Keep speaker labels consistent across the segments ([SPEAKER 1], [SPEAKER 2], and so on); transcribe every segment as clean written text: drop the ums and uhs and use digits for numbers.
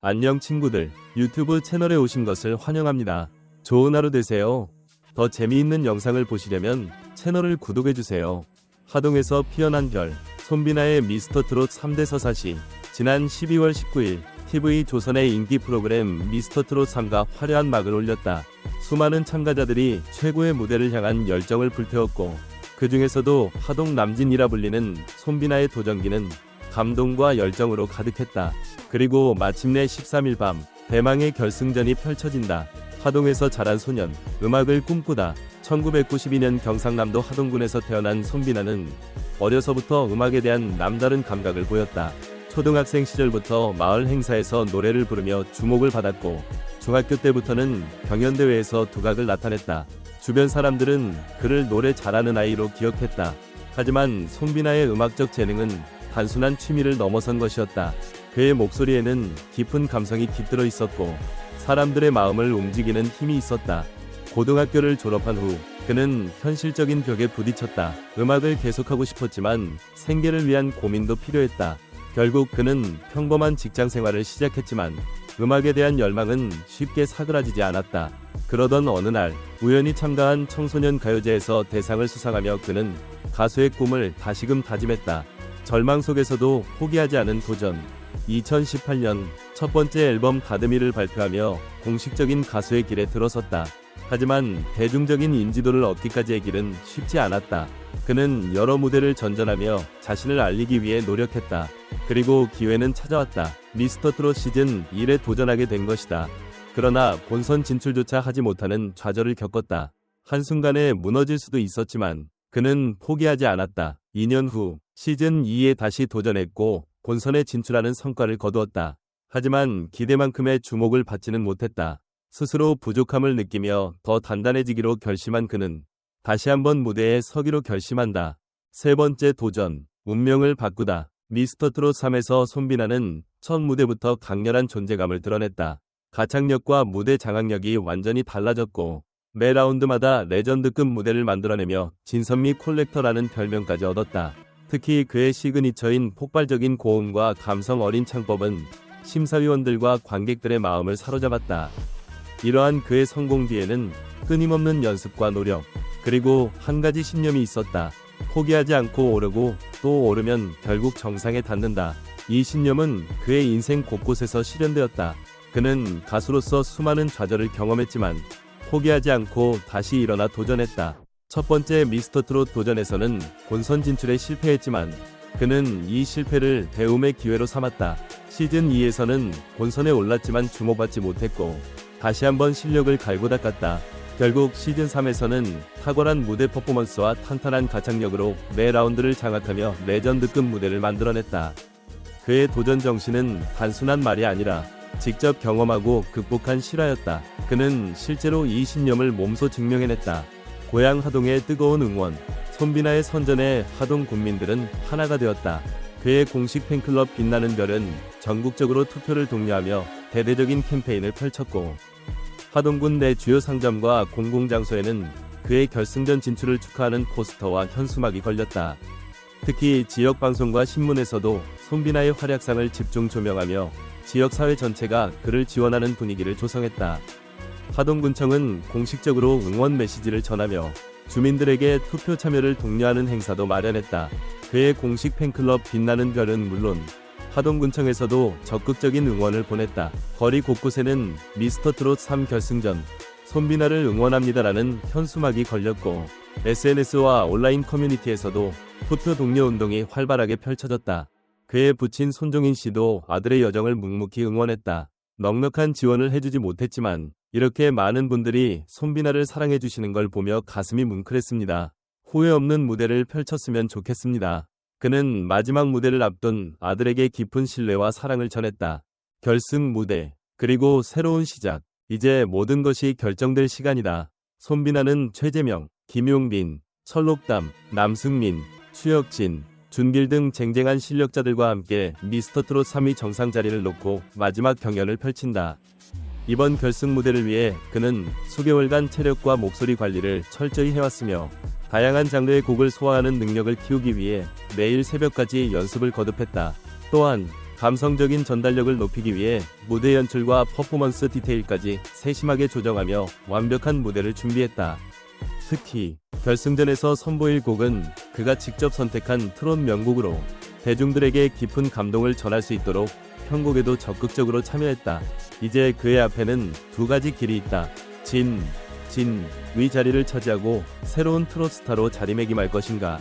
[SPEAKER 1] 안녕 친구들, 유튜브 채널에 오신 것을 환영합니다. 좋은 하루 되세요. 더 재미있는 영상을 보시려면 채널을 구독해주세요. 하동에서 피어난 별, 손비나의 미스터트롯 3대 서사시. 지난 12월 19일 TV조선의 인기 프로그램 미스터트롯 3가 화려한 막을 올렸다. 수많은 참가자들이 최고의 무대를 향한 열정을 불태웠고, 그 중에서도 하동 남진이라 불리는 손비나의 도전기는 감동과 열정으로 가득했다. 그리고 마침내 13일 밤 대망의 결승전이 펼쳐진다. 하동에서 자란 소년, 음악을 꿈꾸다. 1992년 경상남도 하동군에서 태어난 손비나는 어려서부터 음악에 대한 남다른 감각을 보였다. 초등학생 시절부터 마을 행사에서 노래를 부르며 주목을 받았고, 중학교 때부터는 경연대회에서 두각을 나타냈다. 주변 사람들은 그를 노래 잘하는 아이로 기억했다. 하지만 손비나의 음악적 재능은 단순한 취미를 넘어선 것이었다. 그의 목소리에는 깊은 감성이 깃들어 있었고, 사람들의 마음을 움직이는 힘이 있었다. 고등학교를 졸업한 후 그는 현실적인 벽에 부딪혔다. 음악을 계속하고 싶었지만 생계를 위한 고민도 필요했다. 결국 그는 평범한 직장 생활을 시작했지만 음악에 대한 열망은 쉽게 사그라지지 않았다. 그러던 어느 날 우연히 참가한 청소년 가요제에서 대상을 수상하며 그는 가수의 꿈을 다시금 다짐했다. 절망 속에서도 포기하지 않은 도전. 2018년 첫 번째 앨범 가드미를 발표하며 공식적인 가수의 길에 들어섰다. 하지만 대중적인 인지도를 얻기까지의 길은 쉽지 않았다. 그는 여러 무대를 전전하며 자신을 알리기 위해 노력했다. 그리고 기회는 찾아왔다. 미스터트롯 시즌 1에 도전하게 된 것이다. 그러나 본선 진출조차 하지 못하는 좌절을 겪었다. 한순간에 무너질 수도 있었지만 그는 포기하지 않았다. 2년 후 시즌 2에 다시 도전했고 본선에 진출하는 성과를 거두었다. 하지만 기대만큼의 주목을 받지는 못했다. 스스로 부족함을 느끼며 더 단단해지기로 결심한 그는 다시 한번 무대에 서기로 결심한다. 세 번째 도전, 운명을 바꾸다. 미스터트롯 3에서 손비나는 첫 무대부터 강렬한 존재감을 드러냈다. 가창력과 무대 장악력이 완전히 달라졌고, 매 라운드마다 레전드급 무대를 만들어내며 진선미 콜렉터라는 별명까지 얻었다. 특히 그의 시그니처인 폭발적인 고음과 감성 어린 창법은 심사위원들과 관객들의 마음을 사로잡았다. 이러한 그의 성공 뒤에는 끊임없는 연습과 노력, 그리고 한 가지 신념이 있었다. 포기하지 않고 오르고 또 오르면 결국 정상에 닿는다. 이 신념은 그의 인생 곳곳에서 실현되었다. 그는 가수로서 수많은 좌절을 경험했지만 포기하지 않고 다시 일어나 도전했다. 첫 번째 미스터트롯 도전에서는 본선 진출에 실패했지만 그는 이 실패를 배움의 기회로 삼았다. 시즌 2에서는 본선에 올랐지만 주목받지 못했고 다시 한번 실력을 갈고 닦았다. 결국 시즌 3에서는 탁월한 무대 퍼포먼스와 탄탄한 가창력으로 매 라운드를 장악하며 레전드급 무대를 만들어냈다. 그의 도전 정신은 단순한 말이 아니라 직접 경험하고 극복한 실화였다. 그는 실제로 이 신념을 몸소 증명해냈다. 고향 하동의 뜨거운 응원, 손비나의 선전에 하동 국민들은 하나가 되었다. 그의 공식 팬클럽 빛나는 별은 전국적으로 투표를 독려하며 대대적인 캠페인을 펼쳤고, 하동군 내 주요 상점과 공공장소에는 그의 결승전 진출을 축하하는 포스터와 현수막이 걸렸다. 특히 지역 방송과 신문에서도 손비나의 활약상을 집중 조명하며 지역 사회 전체가 그를 지원하는 분위기를 조성했다. 하동군청은 공식적으로 응원 메시지를 전하며 주민들에게 투표 참여를 독려하는 행사도 마련했다. 그의 공식 팬클럽 빛나는 별은 물론 하동군청에서도 적극적인 응원을 보냈다. 거리 곳곳에는 미스터트롯 3 결승전, 손비나를 응원합니다라는 현수막이 걸렸고, SNS와 온라인 커뮤니티에서도 투표 독려 운동이 활발하게 펼쳐졌다. 그의 부친 손종인 씨도 아들의 여정을 묵묵히 응원했다. 넉넉한 지원을 해주지 못했지만 이렇게 많은 분들이 손비나를 사랑해주시는 걸 보며 가슴이 뭉클했습니다. 후회 없는 무대를 펼쳤으면 좋겠습니다. 그는 마지막 무대를 앞둔 아들에게 깊은 신뢰와 사랑을 전했다. 결승 무대, 그리고 새로운 시작. 이제 모든 것이 결정될 시간이다. 손비나는 최재명, 김용빈, 철록담, 남승민, 추혁진, 준길 등 쟁쟁한 실력자들과 함께 미스터트롯 3위 정상 자리를 놓고 마지막 경연을 펼친다. 이번 결승 무대를 위해 그는 수개월간 체력과 목소리 관리를 철저히 해왔으며 다양한 장르의 곡을 소화하는 능력을 키우기 위해 매일 새벽까지 연습을 거듭했다. 또한 감성적인 전달력을 높이기 위해 무대 연출과 퍼포먼스 디테일까지 세심하게 조정하며 완벽한 무대를 준비했다. 특히 결승전에서 선보일 곡은 그가 직접 선택한 트롯 명곡으로 대중들에게 깊은 감동을 전할 수 있도록 편곡에도 적극적으로 참여했다. 이제 그의 앞에는 두 가지 길이 있다. 위 자리를 차지하고 새로운 트롯 스타로 자리매김할 것인가?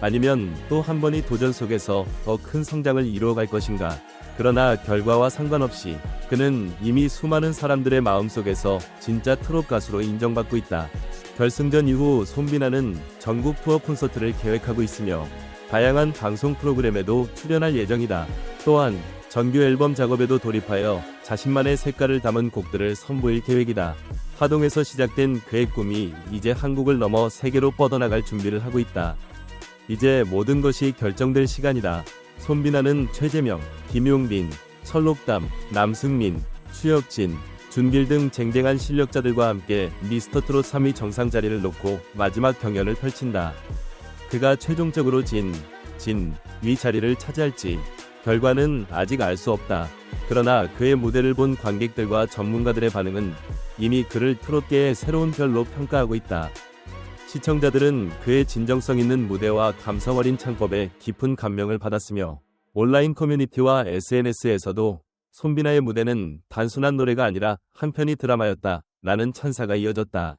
[SPEAKER 1] 아니면 또 한 번의 도전 속에서 더 큰 성장을 이루어갈 것인가? 그러나 결과와 상관없이 그는 이미 수많은 사람들의 마음속에서 진짜 트롯 가수로 인정받고 있다. 결승전 이후 손비나는 전국 투어 콘서트를 계획하고 있으며 다양한 방송 프로그램에도 출연할 예정이다. 또한 정규 앨범 작업에도 돌입하여 자신만의 색깔을 담은 곡들을 선보일 계획이다. 하동에서 시작된 그의 꿈이 이제 한국을 넘어 세계로 뻗어나갈 준비를 하고 있다. 이제 모든 것이 결정될 시간이다. 손비나는 최재명, 김용빈, 철록담, 남승민, 추혁진, 준길 등 쟁쟁한 실력자들과 함께 미스터트롯 3위 정상 자리를 놓고 마지막 경연을 펼친다. 그가 최종적으로 위 자리를 차지할지 결과는 아직 알 수 없다. 그러나 그의 무대를 본 관객들과 전문가들의 반응은 이미 그를 트롯계의 새로운 별로 평가하고 있다. 시청자들은 그의 진정성 있는 무대와 감성 어린 창법에 깊은 감명을 받았으며 온라인 커뮤니티와 SNS에서도 손비나의 무대는 단순한 노래가 아니라 한편의 드라마였다 라는 찬사가 이어졌다.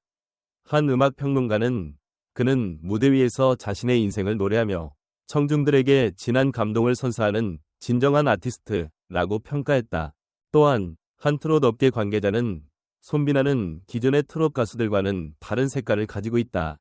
[SPEAKER 1] 한 음악 평론가는 그는 무대 위에서 자신의 인생을 노래하며 청중들에게 진한 감동을 선사하는 진정한 아티스트라고 평가했다. 또한 한 트롯 업계 관계자는 손비나는 기존의 트롯 가수들과는 다른 색깔을 가지고 있다.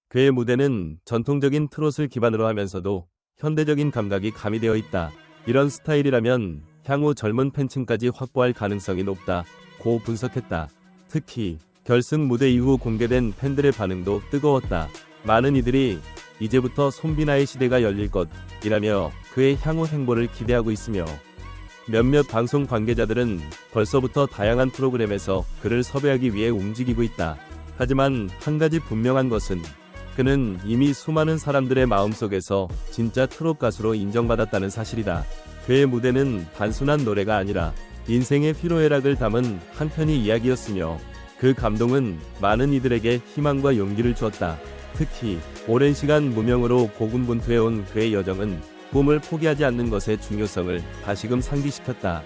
[SPEAKER 1] 그의 무대는 전통적인 트롯을 기반으로 하면서도 현대적인 감각이 가미되어 있다. 이런 스타일이라면 향후 젊은 팬층까지 확보할 가능성이 높다고 분석했다. 특히 결승 무대 이후 공개된 팬들의 반응도 뜨거웠다. 많은 이들이 이제부터 손비나의 시대가 열릴 것이라며 그의 향후 행보를 기대하고 있으며 몇몇 방송 관계자들은 벌써부터 다양한 프로그램에서 그를 섭외하기 위해 움직이고 있다. 하지만 한 가지 분명한 것은 그는 이미 수많은 사람들의 마음속에서 진짜 트롯 가수로 인정받았다는 사실이다. 그의 무대는 단순한 노래가 아니라 인생의 희로애락을 담은 한 편의 이야기였으며 그 감동은 많은 이들에게 희망과 용기를 주었다. 특히 오랜 시간 무명으로 고군분투해온 그의 여정은 꿈을 포기하지 않는 것의 중요성을 다시금 상기시켰다.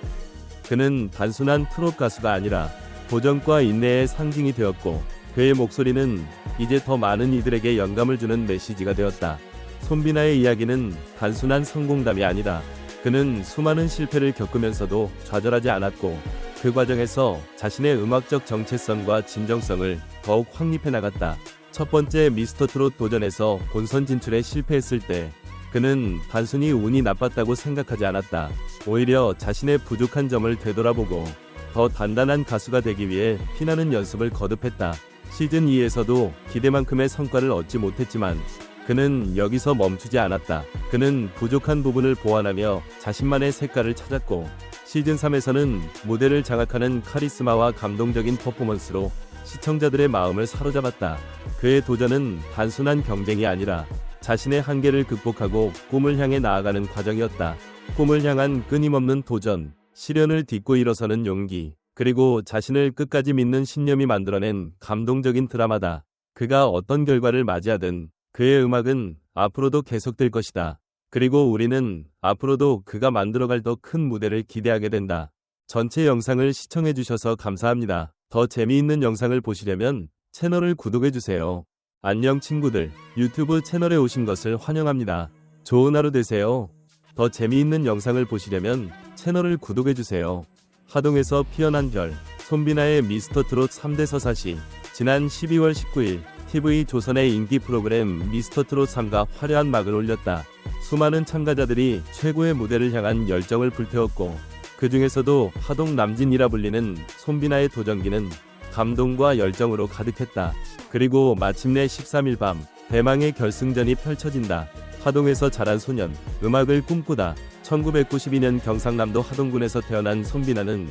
[SPEAKER 1] 그는 단순한 트롯 가수가 아니라 도전과 인내의 상징이 되었고 그의 목소리는 이제 더 많은 이들에게 영감을 주는 메시지가 되었다. 손비나의 이야기는 단순한 성공담이 아니다. 그는 수많은 실패를 겪으면서도 좌절하지 않았고 그 과정에서 자신의 음악적 정체성과 진정성을 더욱 확립해 나갔다. 첫 번째 미스터트롯 도전에서 본선 진출에 실패했을 때 그는 단순히 운이 나빴다고 생각하지 않았다. 오히려 자신의 부족한 점을 되돌아보고 더 단단한 가수가 되기 위해 피나는 연습을 거듭했다. 시즌2에서도 기대만큼의 성과를 얻지 못했지만 그는 여기서 멈추지 않았다. 그는 부족한 부분을 보완하며 자신만의 색깔을 찾았고 시즌3에서는 무대를 장악하는 카리스마와 감동적인 퍼포먼스로 시청자들의 마음을 사로잡았다. 그의 도전은 단순한 경쟁이 아니라 자신의 한계를 극복하고 꿈을 향해 나아가는 과정이었다. 꿈을 향한 끊임없는 도전, 시련을 딛고 일어서는 용기, 그리고 자신을 끝까지 믿는 신념이 만들어낸 감동적인 드라마다. 그가 어떤 결과를 맞이하든 그의 음악은 앞으로도 계속될 것이다. 그리고 우리는 앞으로도 그가 만들어갈 더 큰 무대를 기대하게 된다. 전체 영상을 시청해주셔서 감사합니다. 더 재미있는 영상을 보시려면 채널을 구독해주세요. 안녕 친구들, 유튜브 채널에 오신 것을 환영합니다. 좋은 하루 되세요. 더 재미있는 영상을 보시려면 채널을 구독해주세요. 하동에서 피어난 별, 손비나의 미스터트롯 3대 서사시, 지난 12월 19일 TV조선의 인기 프로그램 미스터트롯 3가 화려한 막을 올렸다. 수많은 참가자들이 최고의 무대를 향한 열정을 불태웠고 그 중에서도 하동 남진이라 불리는 손비나의 도전기는 감동과 열정으로 가득했다. 그리고 마침내 13일 밤 대망의 결승전이 펼쳐진다. 하동에서 자란 소년, 음악을 꿈꾸다 1992년 경상남도 하동군에서 태어난 손비나는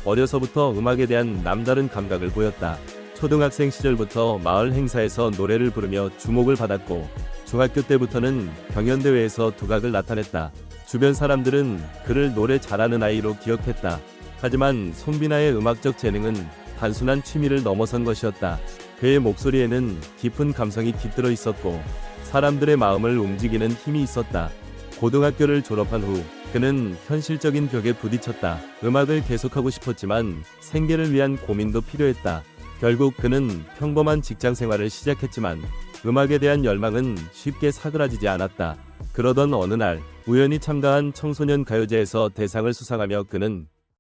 [SPEAKER 1] 어려서부터 음악에 대한 남다른 감각을 보였다. 초등학생 시절부터 마을 행사에서 노래를 부르며 주목을 받았고 중학교 때부터는 경연대회에서 두각을 나타냈다. 주변 사람들은 그를 노래 잘하는 아이로 기억했다. 하지만 손비나의 음악적 재능은 단순한 취미를 넘어선 것이었다. 그의 목소리에는 깊은 감성이 깃들어 있었고 사람들의 마음을 움직이는 힘이 있었다. 고등학교를 졸업한 후 그는 현실적인 벽에 부딪혔다. 음악을 계속하고 싶었지만 생계를 위한 고민도 필요했다. 결국 그는 평범한 직장 생활을 시작했지만 음악에 대한 열망은 쉽게 사그라지지 않았다. 그러던 어느 날 우연히 참가한 청소년 가요제에서 대상을 수상하며 그는